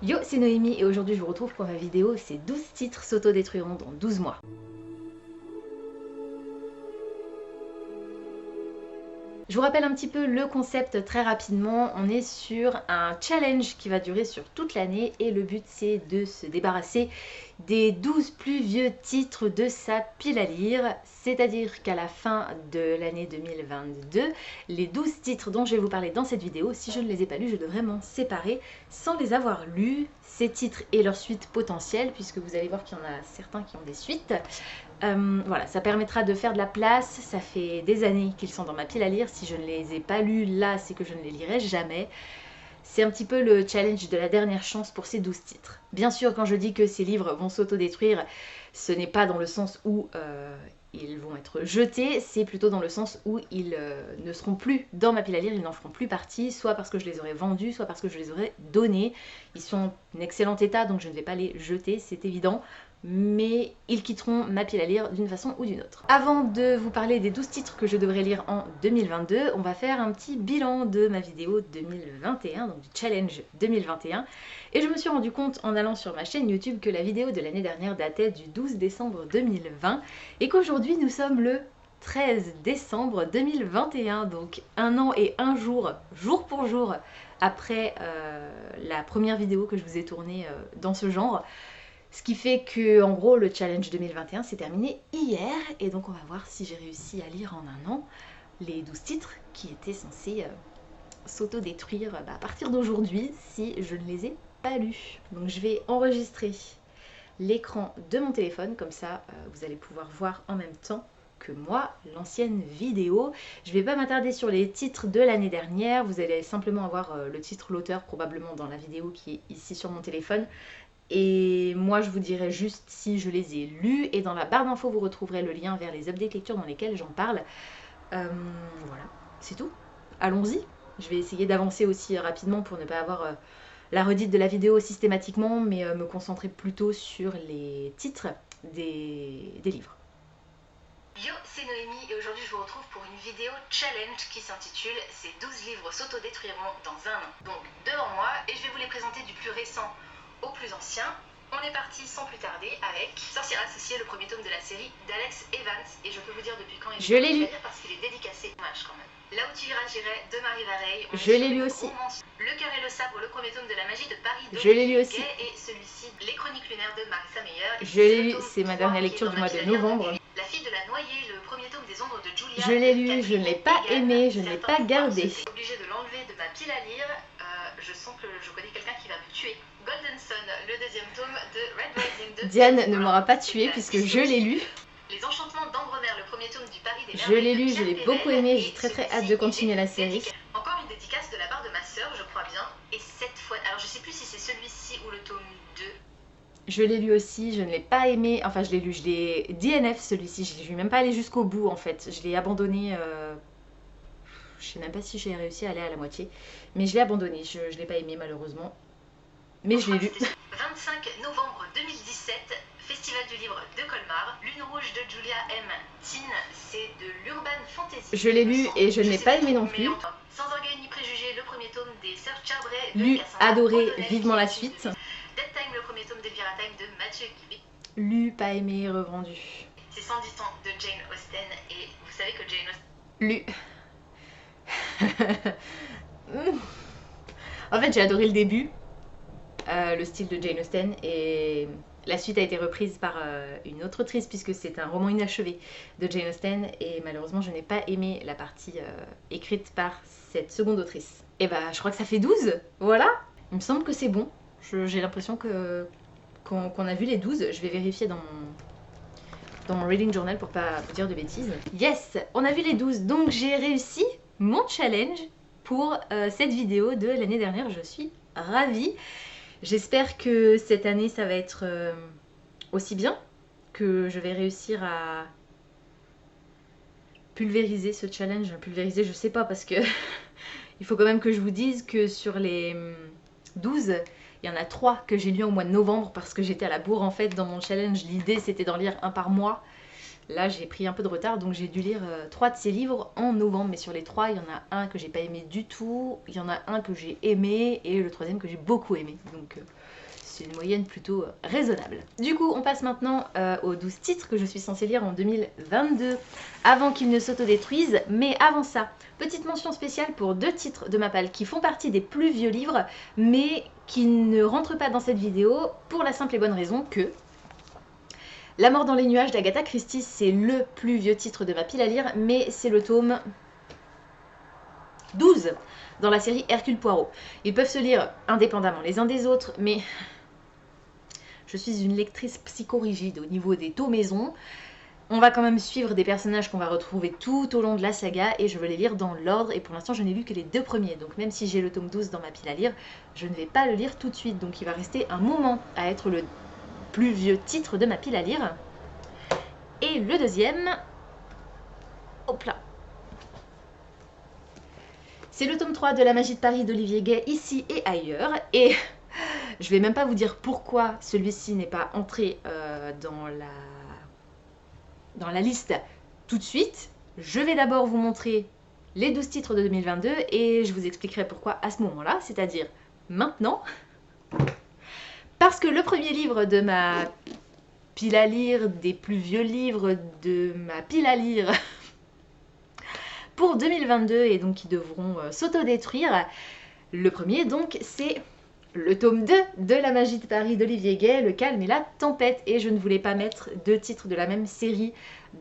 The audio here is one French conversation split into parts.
Yo, c'est Noémie et aujourd'hui je vous retrouve pour ma vidéo, c'est 12 titres s'autodétruiront dans 12 mois. Je vous rappelle un petit peu le concept très rapidement. On est sur un challenge qui va durer sur toute l'année et le but c'est de se débarrasser des 12 plus vieux titres de sa pile à lire. C'est-à-dire qu'à la fin de l'année 2022, les 12 titres dont je vais vous parler dans cette vidéo, si je ne les ai pas lus, je devrais m'en séparer sans les avoir lus. Ces titres et leurs suites potentielles, puisque vous allez voir qu'il y en a certains qui ont des suites. Voilà, ça permettra de faire de la place. Ça fait des années qu'ils sont dans ma pile à lire. Si je ne les ai pas lus là, c'est que je ne les lirai jamais. C'est un petit peu le challenge de la dernière chance pour ces 12 titres. Bien sûr, quand je dis que ces livres vont s'autodétruire, ce n'est pas dans le sens où ils vont être jetés, c'est plutôt dans le sens où ils ne seront plus dans ma pile à lire, ils n'en feront plus partie, soit parce que je les aurai vendus, soit parce que je les aurai donnés. Ils sont en excellent état, donc je ne vais pas les jeter, c'est évident. Mais ils quitteront ma pile à lire d'une façon ou d'une autre. Avant de vous parler des 12 titres que je devrais lire en 2022, on va faire un petit bilan de ma vidéo 2021, donc du challenge 2021. Et je me suis rendu compte en allant sur ma chaîne YouTube que la vidéo de l'année dernière datait du 12 décembre 2020 et qu'aujourd'hui nous sommes le 13 décembre 2021, donc un an et un jour, jour pour jour, après la première vidéo que je vous ai tournée dans ce genre. Ce qui fait que, en gros, le challenge 2021 s'est terminé hier. Et donc, on va voir si j'ai réussi à lire en un an les 12 titres qui étaient censés s'autodétruire à partir d'aujourd'hui si je ne les ai pas lus. Donc, je vais enregistrer l'écran de mon téléphone. Comme ça, vous allez pouvoir voir en même temps que moi l'ancienne vidéo. Je vais pas m'attarder sur les titres de l'année dernière. Vous allez simplement avoir le titre, l'auteur probablement dans la vidéo qui est ici sur mon téléphone. Et moi je vous dirai juste si je les ai lus et dans la barre d'infos vous retrouverez le lien vers les updates lecture dans lesquels j'en parle. Voilà, c'est tout. Allons-y. Je vais essayer d'avancer aussi rapidement pour ne pas avoir la redite de la vidéo systématiquement, mais me concentrer plutôt sur les titres des livres. Yo, c'est Noémie et aujourd'hui je vous retrouve pour une vidéo challenge qui s'intitule « Ces 12 livres s'autodétruiront dans un an ». Donc devant moi, et je vais vous les présenter du plus récent au plus ancien. On est parti sans plus tarder avec Sorcière associée, le premier tome de la série d'Alex Evans. Et je peux vous dire depuis quand il est lu parce qu'il est dédicacé. Dommage quand même. Là où tu iras, j'irai de Marie Vareille. Je l'ai lu aussi. Le cœur et le sabre, le premier tome de la magie de Paris. Je l'ai lu aussi. Et celui-ci, Les Chroniques lunaires de Marissa Meyer. Je l'ai lu, c'est ma dernière lecture du mois de novembre. La fille de la noyée, le premier tome des ombres de Julia. Je l'ai lu, je ne l'ai pas aimé, je ne l'ai pas gardé. Je suis obligée de l'enlever de ma pile à lire. Je sens que je connais quelqu'un qui va me tuer. Golden Sun, le deuxième tome de Red Rising de Diane ne m'aura pas tué puisque je l'ai lu. Les Enchantements d'Ambremer, le premier tome du Paris des Je l'ai lu, je l'ai beaucoup aimé, j'ai très hâte de continuer la série. Encore une dédicace de la part de ma sœur, je crois bien. Et cette fois, alors je sais plus si c'est celui-ci ou le tome 2. Je l'ai lu aussi, je ne l'ai pas aimé, enfin je l'ai lu, je l'ai DNF celui-ci, je ne suis même pas allée jusqu'au bout en fait. Je l'ai abandonné, je sais même pas si j'ai réussi à aller à la moitié. Mais je l'ai abandonné, je ne l'ai pas aimé malheureusement. Mais je l'ai lu. 25 novembre 2017, Festival du livre de Colmar, Lune rouge de Julia M. Tin, c'est de l'urban fantasy. Je l'ai lu et je ne l'ai pas aimé non plus. Sans orgueil ni préjugés, le premier tome des Sœurs Charbray. Lu, adoré, vivement la suite. Dead Time, le premier tome d'Elvira Time de Mathieu Guibé. Lu, pas aimé, revendu. C'est 110 ans de Jane Austen et vous savez que Jane Austen... Lu. En fait j'ai adoré le début. Le style de Jane Austen et la suite a été reprise par une autre autrice puisque c'est un roman inachevé de Jane Austen et malheureusement je n'ai pas aimé la partie écrite par cette seconde autrice. Et bah je crois que ça fait 12, voilà. Il me semble que c'est bon, j'ai l'impression qu'on a vu les 12, je vais vérifier dans mon reading journal pour pas vous dire de bêtises. Yes, on a vu les 12, donc j'ai réussi mon challenge pour cette vidéo de l'année dernière, je suis ravie. J'espère que cette année ça va être aussi bien, que je vais réussir à pulvériser ce challenge. Pulvériser je sais pas parce que il faut quand même que je vous dise que sur les 12, il y en a 3 que j'ai lu au mois de novembre parce que j'étais à la bourre en fait dans mon challenge. L'idée c'était d'en lire un par mois. Là j'ai pris un peu de retard, donc j'ai dû lire 3 de ses livres en novembre, mais sur les 3 il y en a un que j'ai pas aimé du tout, il y en a un que j'ai aimé et le troisième que j'ai beaucoup aimé, donc c'est une moyenne plutôt raisonnable. Du coup on passe maintenant aux 12 titres que je suis censée lire en 2022 avant qu'ils ne s'autodétruisent, mais avant ça, petite mention spéciale pour 2 titres de ma palle qui font partie des plus vieux livres mais qui ne rentrent pas dans cette vidéo pour la simple et bonne raison que La mort dans les nuages d'Agatha Christie, c'est le plus vieux titre de ma pile à lire, mais c'est le tome 12 dans la série Hercule Poirot. Ils peuvent se lire indépendamment les uns des autres, mais je suis une lectrice psychorigide au niveau des tomaisons. On va quand même suivre des personnages qu'on va retrouver tout au long de la saga et je veux les lire dans l'ordre et pour l'instant je n'ai lu que les 2 premiers. Donc même si j'ai le tome 12 dans ma pile à lire, je ne vais pas le lire tout de suite. Donc il va rester un moment à être le plus vieux titre de ma pile à lire. Et le deuxième, hop là, c'est le tome 3 de La Magie de Paris d'Olivier Gay, ici et ailleurs. Et je vais même pas vous dire pourquoi celui-ci n'est pas entré dans la liste tout de suite. Je vais d'abord vous montrer les 12 titres de 2022 et je vous expliquerai pourquoi à ce moment-là, c'est-à-dire maintenant. Parce que le premier livre de ma pile à lire, des plus vieux livres de ma pile à lire pour 2022 et donc qui devront s'autodétruire. Le premier donc c'est le tome 2 de La Magie de Paris d'Olivier Gay, Le Calme et la Tempête, et je ne voulais pas mettre 2 titres de la même série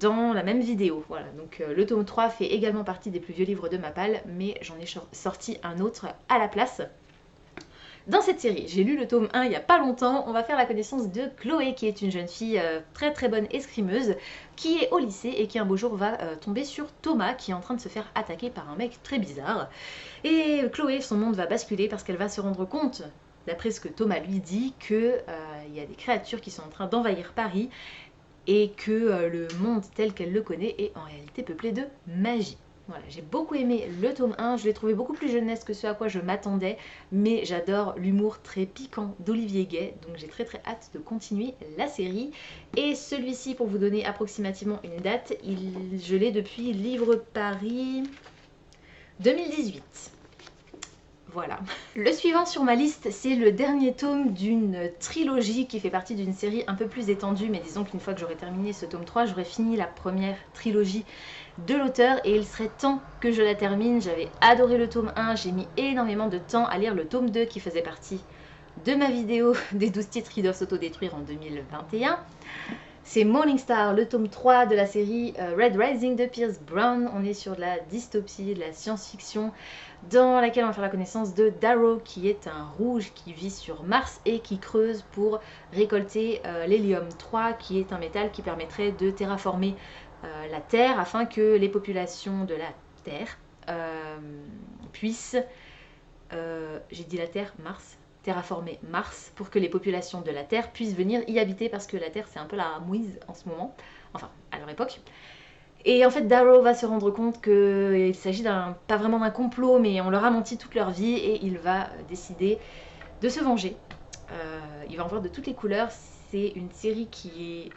dans la même vidéo. Voilà, donc le tome 3 fait également partie des plus vieux livres de ma palle, mais j'en ai sorti un autre à la place. Dans cette série, j'ai lu le tome 1 il n'y a pas longtemps, on va faire la connaissance de Chloé qui est une jeune fille très très bonne escrimeuse qui est au lycée et qui un beau jour va tomber sur Thomas qui est en train de se faire attaquer par un mec très bizarre. Et Chloé, son monde va basculer parce qu'elle va se rendre compte, d'après ce que Thomas lui dit, qu'il y a des créatures qui sont en train d'envahir Paris et que le monde tel qu'elle le connaît est en réalité peuplé de magie. Voilà, j'ai beaucoup aimé le tome 1, je l'ai trouvé beaucoup plus jeunesse que ce à quoi je m'attendais, mais j'adore l'humour très piquant d'Olivier Gay, donc j'ai très très hâte de continuer la série. Et celui-ci, pour vous donner approximativement une date, je l'ai depuis Livre Paris 2018. Voilà. Le suivant sur ma liste, c'est le dernier tome d'une trilogie qui fait partie d'une série un peu plus étendue, mais disons qu'une fois que j'aurai terminé ce tome 3, j'aurai fini la première trilogie de l'auteur et il serait temps que je la termine. J'avais adoré le tome 1, j'ai mis énormément de temps à lire le tome 2 qui faisait partie de ma vidéo des 12 titres qui doivent s'autodétruire en 2021. C'est Morningstar, le tome 3 de la série Red Rising de Pierce Brown. On est sur de la dystopie, de la science-fiction, dans laquelle on va faire la connaissance de Darrow, qui est un rouge qui vit sur Mars et qui creuse pour récolter l'hélium 3, qui est un métal qui permettrait de terraformer la Terre afin que les populations de la Terre puissent... j'ai dit la Terre, Mars, terraformer Mars pour que les populations de la Terre puissent venir y habiter parce que la Terre c'est un peu la mouise en ce moment, enfin à leur époque. Et en fait Darrow va se rendre compte qu'il s'agit pas vraiment d'un complot, mais on leur a menti toute leur vie et il va décider de se venger. Il va en voir de toutes les couleurs. C'est une série qui est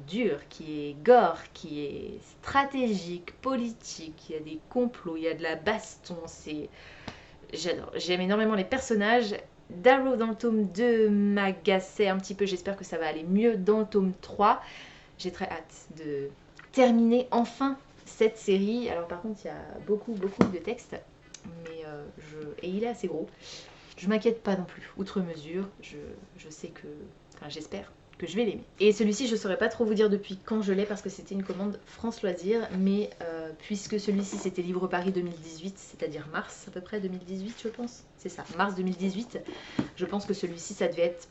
dure, qui est gore, qui est stratégique, politique, il y a des complots, il y a de la baston, j'adore. J'aime énormément les personnages. Darrow dans le tome 2 m'agaçait un petit peu, j'espère que ça va aller mieux dans le tome 3. J'ai très hâte de terminer enfin cette série. Alors par contre il y a beaucoup de textes, mais et il est assez gros. Je m'inquiète pas non plus, outre mesure, je sais que, enfin j'espère que je vais l'aimer. Et celui-ci je saurais pas trop vous dire depuis quand je l'ai parce que c'était une commande France Loisirs, mais puisque celui-ci c'était Livre Paris 2018, c'est-à-dire mars à peu près 2018 je pense, c'est ça, mars 2018, je pense que celui-ci ça devait être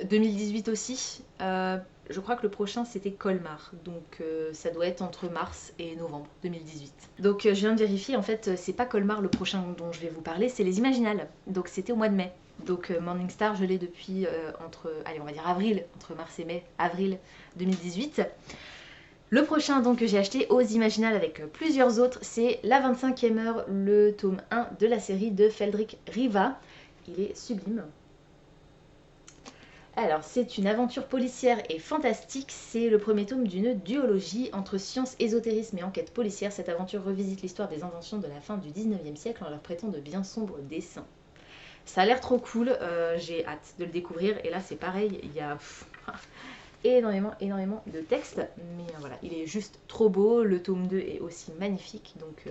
2018 aussi. Je crois que le prochain c'était Colmar, donc ça doit être entre mars et novembre 2018. Donc je viens de vérifier, en fait c'est pas Colmar le prochain dont je vais vous parler, c'est Les Imaginales, donc c'était au mois de mai. Donc Morningstar je l'ai depuis allez on va dire avril, entre mars et mai, avril 2018. Le prochain donc que j'ai acheté aux Imaginales avec plusieurs autres, c'est La 25e heure, le tome 1 de la série de Feldrik Riva. Il est sublime. Alors, c'est une aventure policière et fantastique. C'est le premier tome d'une duologie entre science, ésotérisme et enquête policière. Cette aventure revisite l'histoire des inventions de la fin du 19e siècle en leur prêtant de bien sombres dessins. Ça a l'air trop cool, j'ai hâte de le découvrir. Et là, c'est pareil, il y a énormément de texte. Mais voilà, il est juste trop beau. Le tome 2 est aussi magnifique. Donc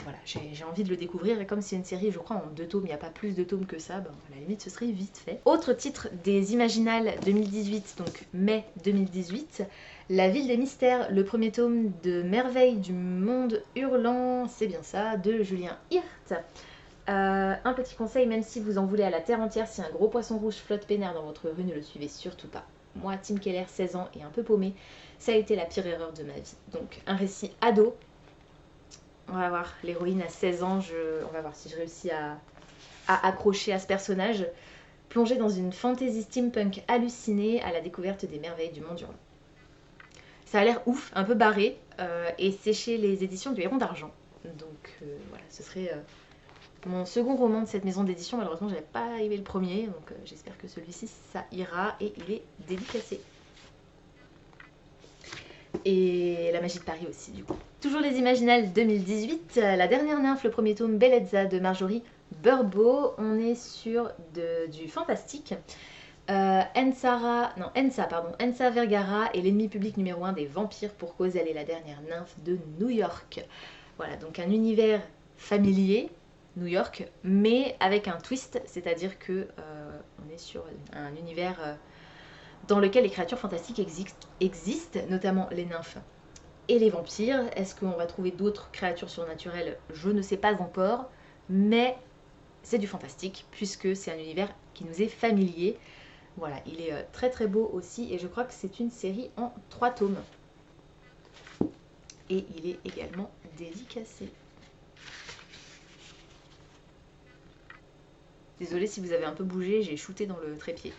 voilà, j'ai envie de le découvrir. Et comme c'est une série, je crois, en 2 tomes, il n'y a pas plus de tomes que ça, ben, à la limite, ce serait vite fait. Autre titre des Imaginales 2018, donc mai 2018. La ville des mystères, le premier tome de Merveilles du monde hurlant, c'est bien ça, de Julien Hirt. Un petit conseil, même si vous en voulez à la terre entière, si un gros poisson rouge flotte peinard dans votre rue, ne le suivez surtout pas. Moi, Tim Keller, 16 ans et un peu paumé, ça a été la pire erreur de ma vie. Donc un récit ado. On va voir, l'héroïne à 16 ans, on va voir si je réussis à accrocher à ce personnage. Plongée dans une fantasy steampunk hallucinée à la découverte des merveilles du monde hurlant. Ça a l'air ouf, un peu barré, et c'est chez les éditions du Héron d'Argent. Donc voilà, ce serait mon second roman de cette maison d'édition. Malheureusement, je n'avais pas aimé le premier, donc j'espère que celui-ci, ça ira, et il est dédicacé. Et La magie de Paris aussi, du coup. Toujours les Imaginales 2018, La dernière nymphe, le premier tome, Bellezza de Marjorie Burbeau. On est sur du fantastique. Ensa Vergara est l'ennemi public numéro 1 des vampires pour cause, elle est la dernière nymphe de New York. Voilà, donc un univers familier, New York, mais avec un twist, c'est-à-dire que on est sur un univers dans lequel les créatures fantastiques existent, notamment les nymphes et les vampires. Est-ce qu'on va trouver d'autres créatures surnaturelles? Je ne sais pas encore, mais c'est du fantastique, puisque c'est un univers qui nous est familier. Voilà, il est très très beau aussi, et je crois que c'est une série en 3 tomes. Et il est également dédicacé. Désolée si vous avez un peu bougé, j'ai shooté dans le trépied.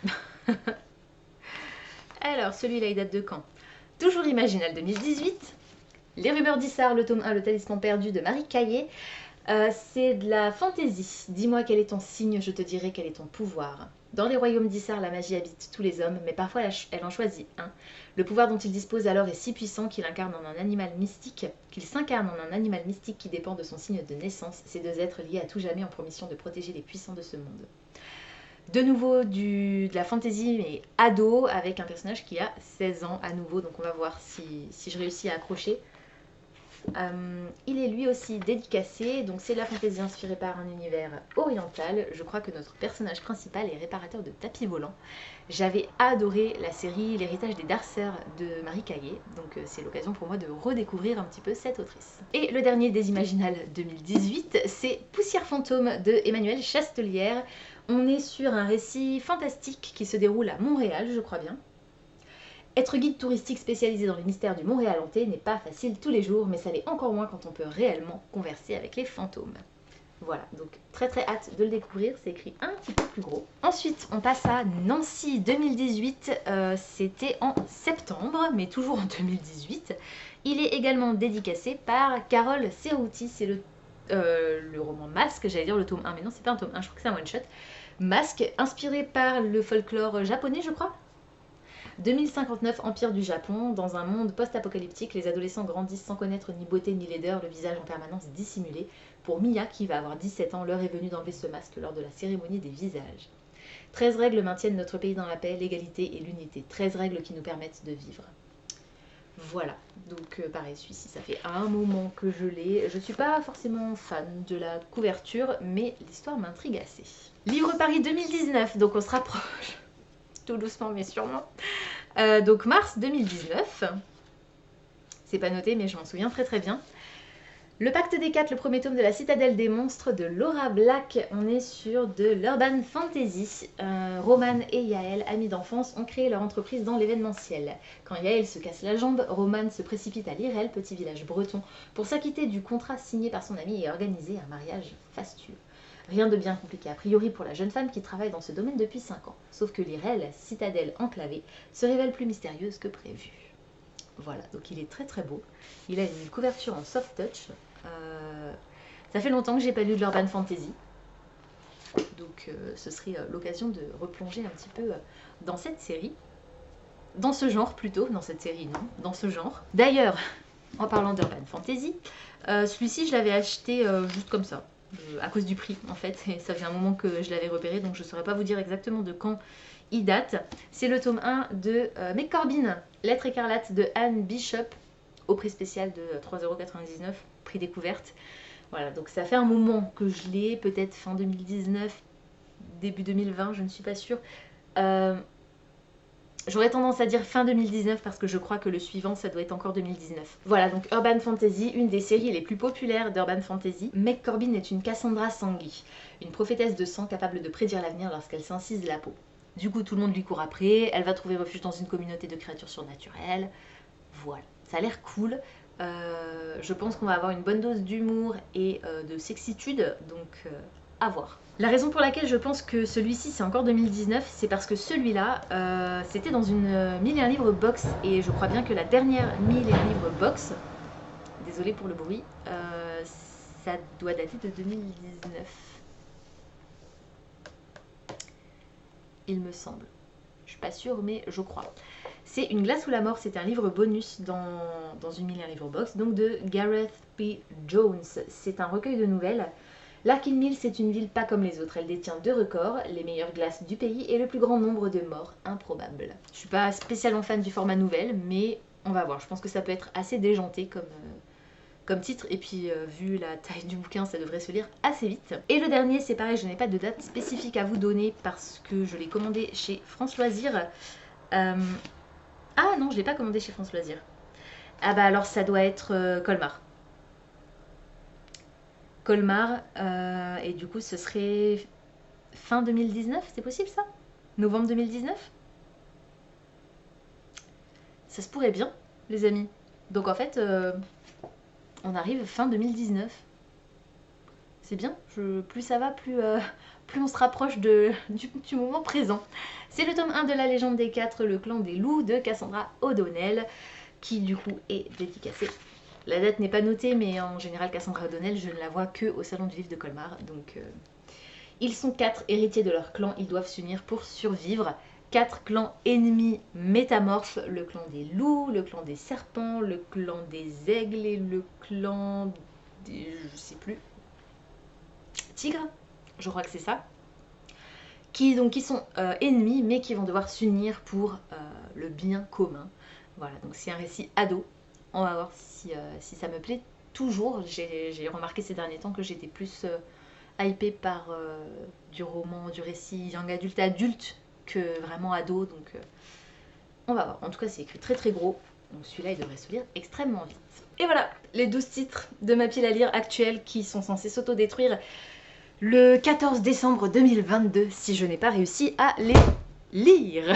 Alors, celui-là, il date de quand? Toujours Imaginal 2018. Les rumeurs d'Issar, le tome 1, le talisman perdu de Marie Caillé. C'est de la fantaisie. Dis-moi quel est ton signe, je te dirai quel est ton pouvoir. Dans les royaumes d'Issar, la magie habite tous les hommes, mais parfois elle en choisit un. Le pouvoir dont il dispose alors est si puissant qu'il s'incarne en un animal mystique qui dépend de son signe de naissance. Ces deux êtres liés à tout jamais ont pour mission de protéger les puissants de ce monde. De nouveau de la fantaisie, mais ado, avec un personnage qui a 16 ans à nouveau, donc on va voir si je réussis à accrocher. Il est lui aussi dédicacé, donc c'est de la fantaisie inspirée par un univers oriental. Je crois que notre personnage principal est réparateur de tapis volants. J'avais adoré la série L'héritage des Darcers de Marie Caillé, donc c'est l'occasion pour moi de redécouvrir un petit peu cette autrice. Et le dernier des Imaginales 2018, c'est Poussière fantôme de Emmanuelle Chastelière. On est sur un récit fantastique qui se déroule à Montréal, je crois bien. Être guide touristique spécialisé dans les mystères du Montréal hanté n'est pas facile tous les jours, mais ça l'est encore moins quand on peut réellement converser avec les fantômes. Voilà, donc très très hâte de le découvrir, c'est écrit un petit peu plus gros. Ensuite, on passe à Nancy 2018, c'était en septembre, mais toujours en 2018. Il est également dédicacé par Carole Cerruti, c'est le roman Masque, j'allais dire le tome 1, mais non, c'est pas un tome 1, je crois que c'est un one-shot. Masque, inspiré par le folklore japonais, je crois. 2059, Empire du Japon. Dans un monde post-apocalyptique, les adolescents grandissent sans connaître ni beauté ni laideur, le visage en permanence dissimulé. Pour Mia, qui va avoir 17 ans, l'heure est venue d'enlever ce masque lors de la cérémonie des visages. 13 règles maintiennent notre pays dans la paix, l'égalité et l'unité. 13 règles qui nous permettent de vivre. Voilà, donc pareil, celui-ci, ça fait un moment que je l'ai. Je suis pas forcément fan de la couverture, mais l'histoire m'intrigue assez. Livre Paris 2019, donc on se rapproche. Tout doucement mais sûrement. Donc mars 2019. C'est pas noté mais je m'en souviens très très bien. Le Pacte des Quatre, le premier tome de la Citadelle des Monstres de Laura Black. On est sur de l'urban fantasy. Roman et Yael, amis d'enfance, ont créé leur entreprise dans l'événementiel. Quand Yael se casse la jambe, Roman se précipite à Lirel, petit village breton, pour s'acquitter du contrat signé par son ami et organiser un mariage fastueux. Rien de bien compliqué a priori pour la jeune femme qui travaille dans ce domaine depuis 5 ans. Sauf que Lirel, citadelle enclavée, se révèle plus mystérieuse que prévu. Voilà, donc il est très très beau. Il a une couverture en soft touch. Ça fait longtemps que j'ai pas lu de l'urban fantasy. Donc ce serait l'occasion de replonger un petit peu dans cette série. Dans ce genre plutôt, dans cette série non, dans ce genre. D'ailleurs, en parlant d'Urban Fantasy, celui-ci je l'avais acheté juste comme ça, à cause du prix en fait, et ça fait un moment que je l'avais repéré, donc je ne saurais pas vous dire exactement de quand il date. C'est le tome 1 de McCorbin, Lettre écarlate de Anne Bishop, au prix spécial de 3,99 €, prix découverte. Voilà, donc ça fait un moment que je l'ai, peut-être fin 2019, début 2020, je ne suis pas sûre. J'aurais tendance à dire fin 2019 parce que je crois que le suivant ça doit être encore 2019. Voilà, donc Urban Fantasy, une des séries les plus populaires d'Urban Fantasy. Meg Corbin est une Cassandra Sangui, une prophétesse de sang capable de prédire l'avenir lorsqu'elle s'incise la peau. Du coup tout le monde lui court après, elle va trouver refuge dans une communauté de créatures surnaturelles. Voilà, ça a l'air cool. Je pense qu'on va avoir une bonne dose d'humour et de sexitude, donc à voir. La raison pour laquelle je pense que celui-ci c'est encore 2019, c'est parce que celui-là c'était dans une 1001 livres box, et je crois bien que la dernière 1001 livres box, désolée pour le bruit, ça doit dater de 2019. Il me semble. Je suis pas sûre mais je crois. C'est Une glace ou la mort, c'est un livre bonus dans une 1001 livres box, donc de Gareth P. Jones. C'est un recueil de nouvelles. Larkin Mills est une ville pas comme les autres, elle détient 2 records, les meilleures glaces du pays et le plus grand nombre de morts improbables. Je suis pas spécialement fan du format nouvelle, mais on va voir, je pense que ça peut être assez déjanté comme titre, et puis vu la taille du bouquin, ça devrait se lire assez vite. Et le dernier, c'est pareil, je n'ai pas de date spécifique à vous donner parce que je l'ai commandé chez France Loisirs. Ah non, je l'ai pas commandé chez France Loisirs. Ah bah alors ça doit être Colmar. Colmar, et du coup ce serait fin 2019, c'est possible ça? Novembre 2019? Ça se pourrait bien, les amis. Donc en fait, on arrive fin 2019. C'est bien, plus ça va, plus on se rapproche du moment présent. C'est le tome 1 de La Légende des 4, le clan des loups de Cassandra O'Donnell, qui du coup est dédicacé. La date n'est pas notée, mais en général, Cassandra O'Donnell, je ne la vois que au Salon du Livre de Colmar. Donc, ils sont 4 héritiers de leur clan, ils doivent s'unir pour survivre. 4 clans ennemis métamorphes, le clan des loups, le clan des serpents, le clan des aigles et le clan des... je sais plus... tigres, je crois que c'est ça. Qui sont ennemis, mais qui vont devoir s'unir pour le bien commun. Voilà, donc c'est un récit ado. On va voir si ça me plaît toujours. J'ai remarqué ces derniers temps que j'étais plus hypée par du roman, du récit young adulte que vraiment ado. Donc on va voir. En tout cas, c'est écrit très très gros. Donc celui-là, il devrait se lire extrêmement vite. Et voilà, les 12 titres de ma pile à lire actuelle qui sont censés s'auto-détruire le 14 décembre 2022 si je n'ai pas réussi à les lire.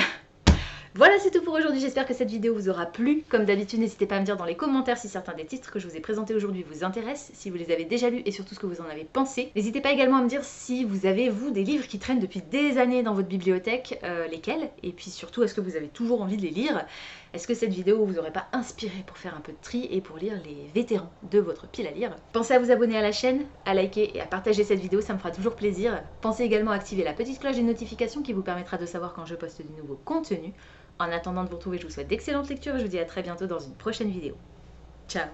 Voilà, c'est tout pour aujourd'hui, j'espère que cette vidéo vous aura plu. Comme d'habitude, n'hésitez pas à me dire dans les commentaires si certains des titres que je vous ai présentés aujourd'hui vous intéressent, si vous les avez déjà lus et surtout ce que vous en avez pensé. N'hésitez pas également à me dire si vous avez, vous, des livres qui traînent depuis des années dans votre bibliothèque, lesquels, et puis surtout, est-ce que vous avez toujours envie de les lire? Est-ce que cette vidéo vous aurait pas inspiré pour faire un peu de tri et pour lire les vétérans de votre pile à lire? Pensez à vous abonner à la chaîne, à liker et à partager cette vidéo, ça me fera toujours plaisir. Pensez également à activer la petite cloche des notifications qui vous permettra de savoir quand je poste du nouveau contenu. En attendant de vous retrouver, je vous souhaite d'excellentes lectures et je vous dis à très bientôt dans une prochaine vidéo. Ciao!